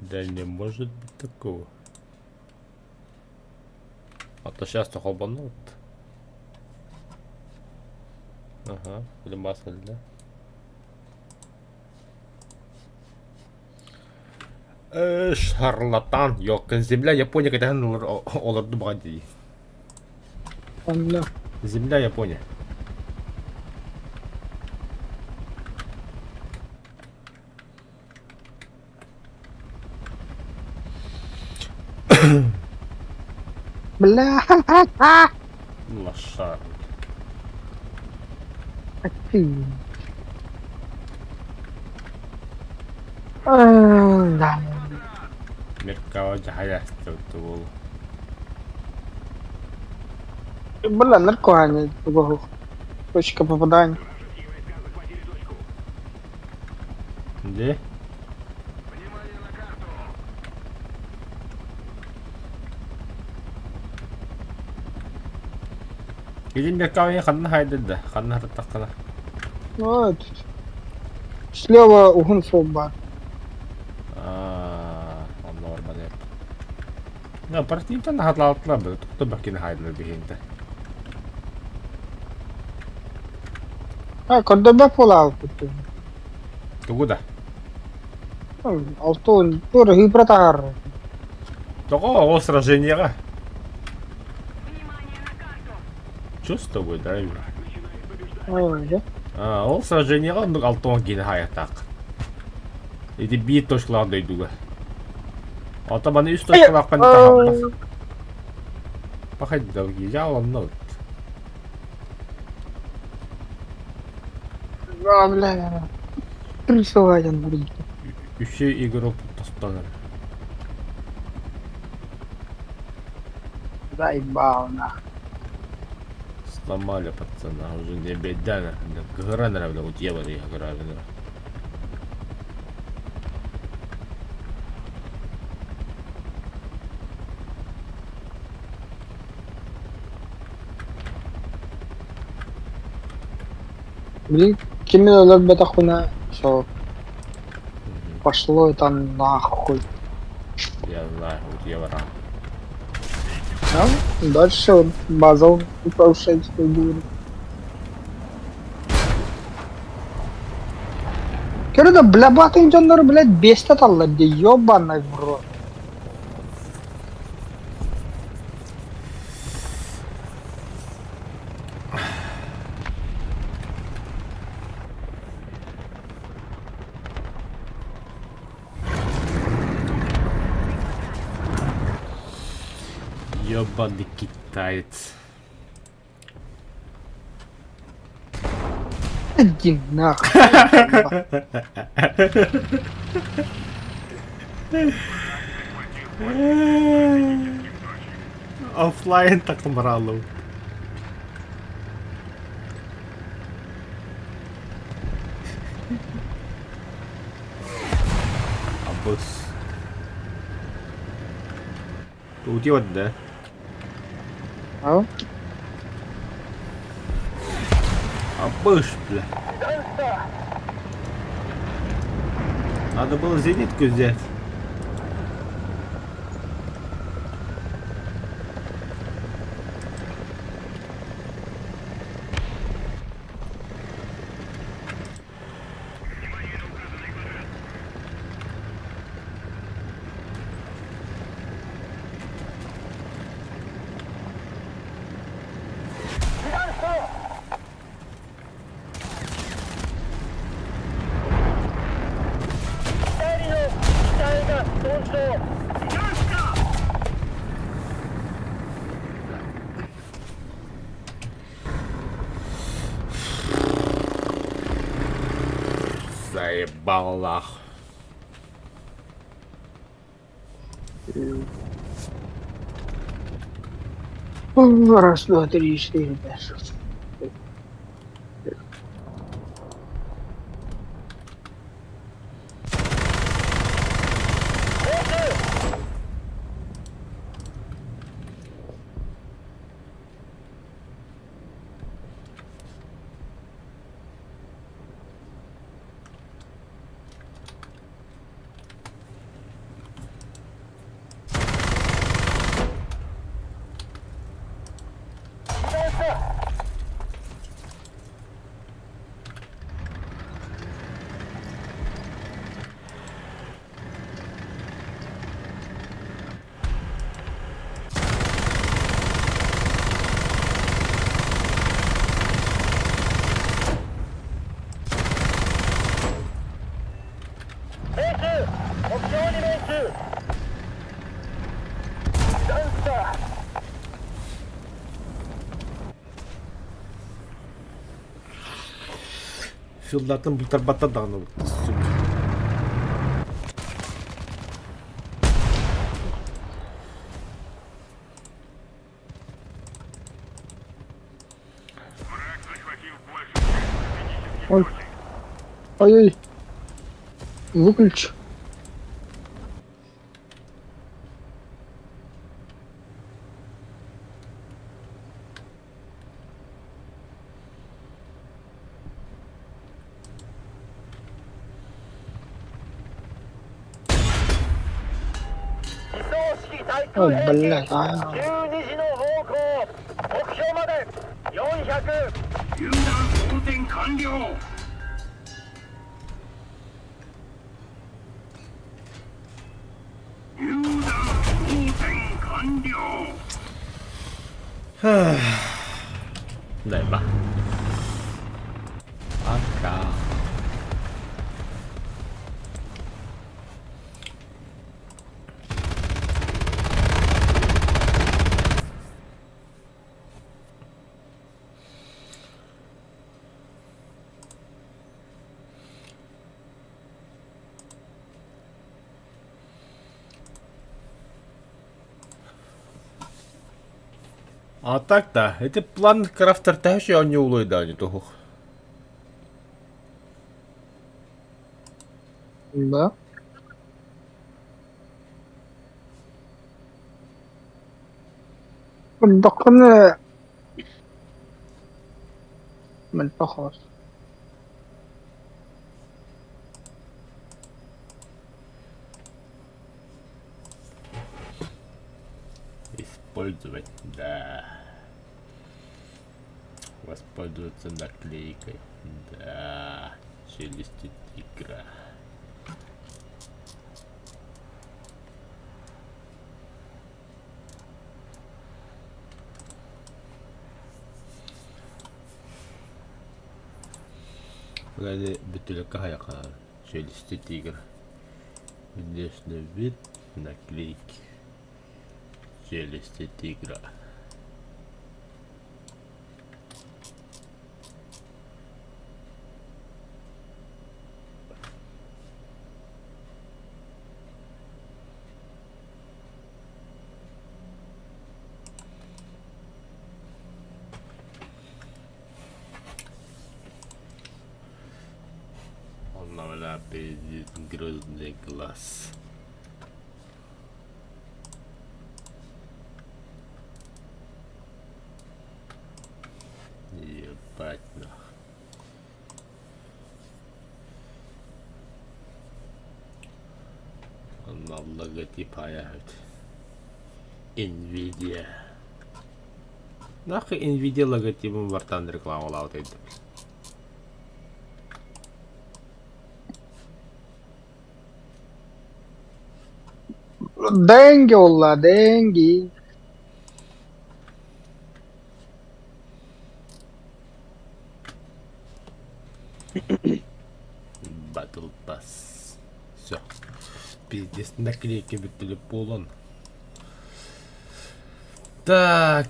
Да не может быть такого. А то сейчас-то хлопанут. Ага, лимасаль, да? Шарлатан. Yok, земля Япония кайдан оларды буга дейт. Анна. Земля Япония. Бля. Лошар. Ты. Да. Меркава жахаясты бол. Бля, наркомания. Точка попадания. Де? Gidin Меркаваның ханна хайды да. Ханна хартаққана. Вот. Слева угон фоба. On normal jep. No, partiin tänne hatlautlaa, mutta tuotakin haidella bihintä. Когда бы полал. Tukuta. Авто, тоже гипротар. Toko on сражение. Чувствую, да? Ол сражениеға алтуан кейін хаятақ. Еди бейт точкалағында үйдуға. Атаманы үст точкалақпен тағамбақ. Пақайды да өге, жаланна өт. Бля. Рисовать будет. Үші игрок тастаныр. Заебал нахуй. Сломали пацана, уже не бедана. Гра нравится, вот я вот играю. Блин, Кимино любит ахуна. Все. Пошло это нахуй. Я знаю, вот я вора. А? Дальше вот база управшать будет. Керда, бля, батың жандар, блядь, бесте талла, де ёбаный в рот. Ёбаный китаец. Иди нахуй. Оффлайн так мрало. Абус. Тут вот, да? А? Абуш, бля. Надо было зенитку взять. Заебал нахуй. Раз, два, три, четыре, пять, шесть. Филдатын бұлтар дағыны бұлты сүк. Ой. Ой-ой. Выключи. О, блядь, а. 12時の方向目標まで400榴弾装填完了。榴弾装填完了。 네, 봐. 아까. А так-то, это план крафтер теж я не улойда, не того. Да. Докуны. Мен похож. Использовать, да. Воспользоваться наклейкой, да. Челюсти тигра. Вроде бутылка хаяка. Челюсти тигра. Внешний вид наклейки. Челюсти тигра. Он наваля перед грозный глаз. Ебать нах. Он логотип аяют. Nvidia. Нахуй Nvidia логотипом вартан рекламалау дейді. Деньги, Улла, деньги. Battle Pass. Все. Пиздец, наклейки битили полон. Так.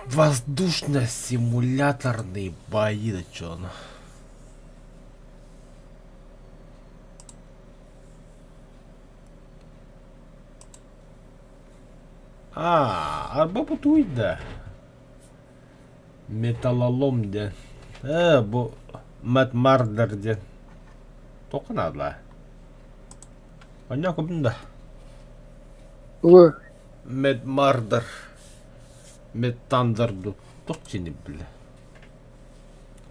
Воздушно-симуляторные бои, да чё оно? Araba bu duydu. Metallolom de. Bu Matt Marder de. Tokunadılar. Понятно, бunda. Вы. Matt Marder. Matt Thunder du. Tok seni bile.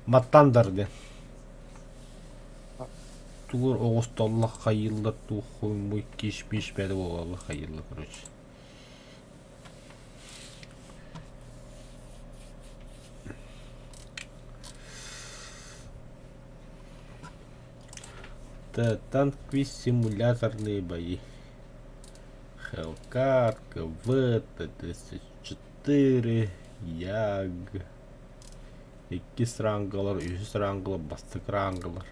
Matt Thunder de. Тугур Оғысталлах хайылла тухуй мой кеш-пеш бәді оғалла хайылла, короче. Танковые симуляторные бои. Hellcat, КВ, Т-34, Яг. 2 Wrangler, 3 Wrangler, бастык Wrangler.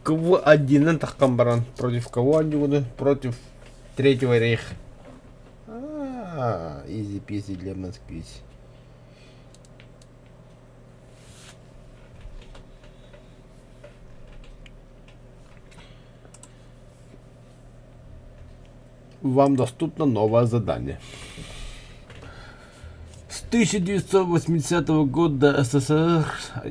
КВ-1 таққан баран. Против кого они будут? Против Третьего рейха. Изи пизи лемон сквизи. Вам доступно новое задание. С 1980 года СССР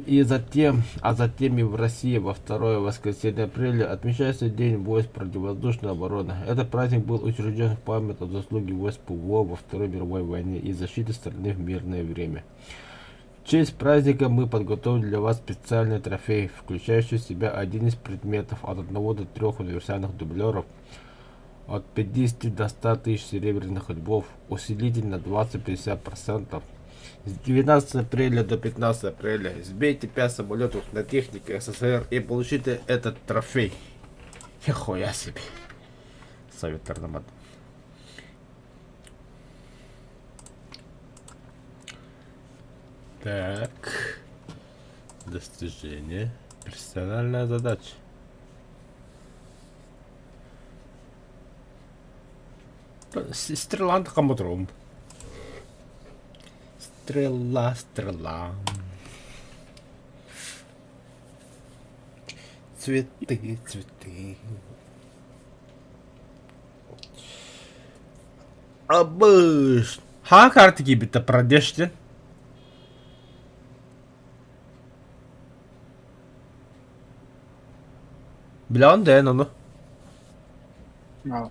и затем и в России во второе воскресенье апреля отмечается День войск противовоздушной обороны. Этот праздник был учрежден в память о заслуге войск ПВО во Второй мировой войне и защите страны в мирное время. В честь праздника мы подготовили для вас специальный трофей, включающий в себя один из предметов от 1 до 3 универсальных дублеров, от 50 до 100 тысяч серебряных львов, усилитель на 20-50%. С 19 апреля до 15 апреля сбейте 5 самолетов на технике СССР и получите этот трофей. Нихуя себе. Совет Тарнамат. Так. Достижение. Персональная задача. Стрела на комутром. Стрела. Цветы. Абыш. Ha kartı gibi de pradeşti. Bilen de onu. No.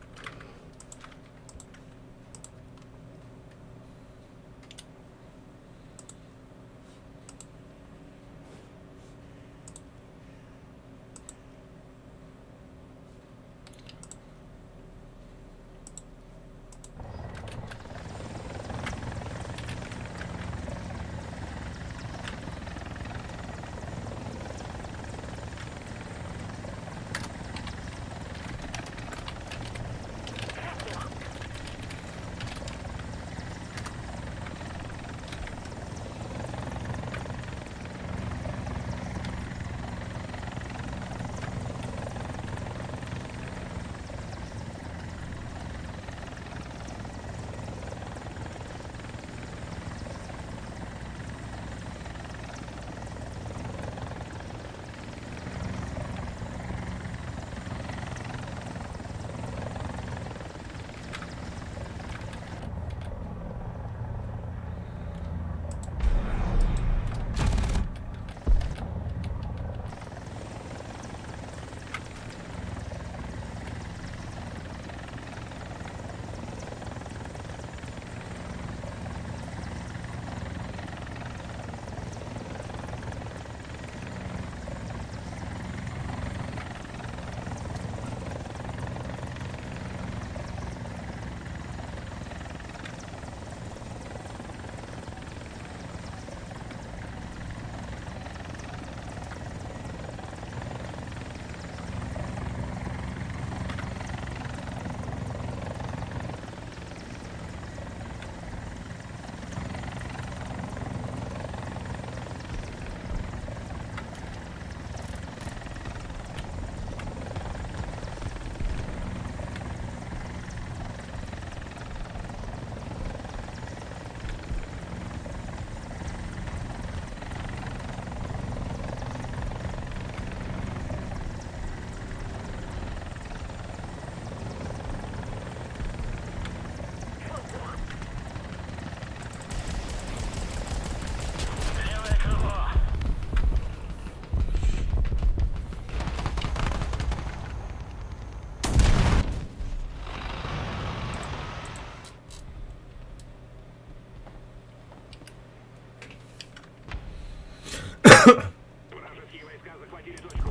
Вражеские войска захватили точку.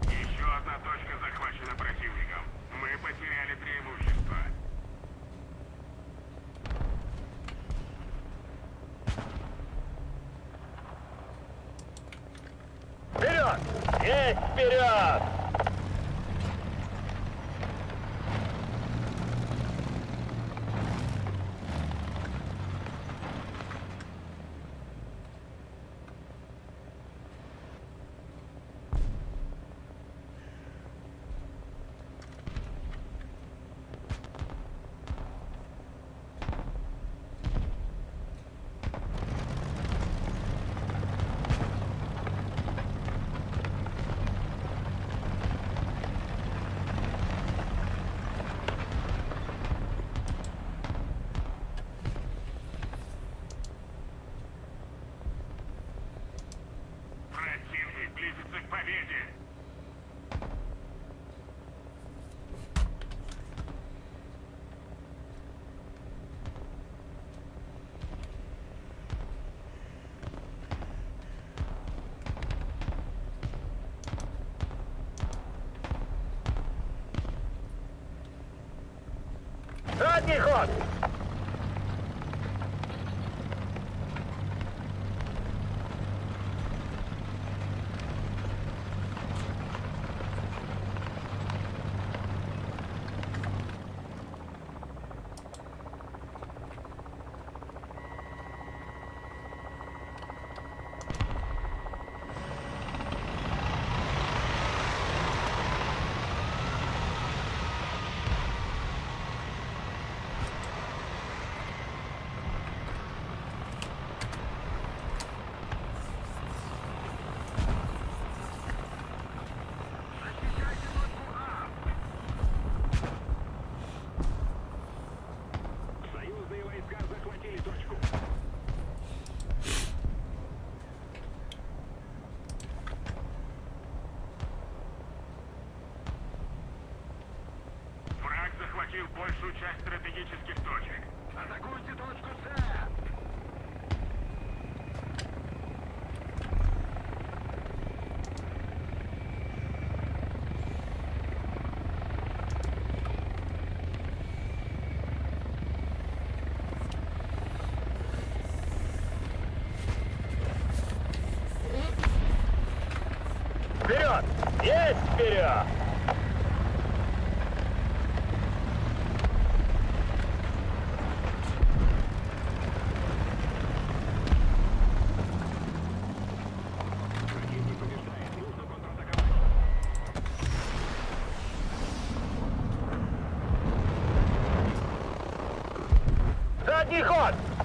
Еще одна точка захвачена противником. Мы потеряли преимущество. Вперед! Есть вперед! стратегических точек. Атакуйте точку С! Вперед! Есть вперед! Противник побеждает. Нужно контратаковать. Задний ход!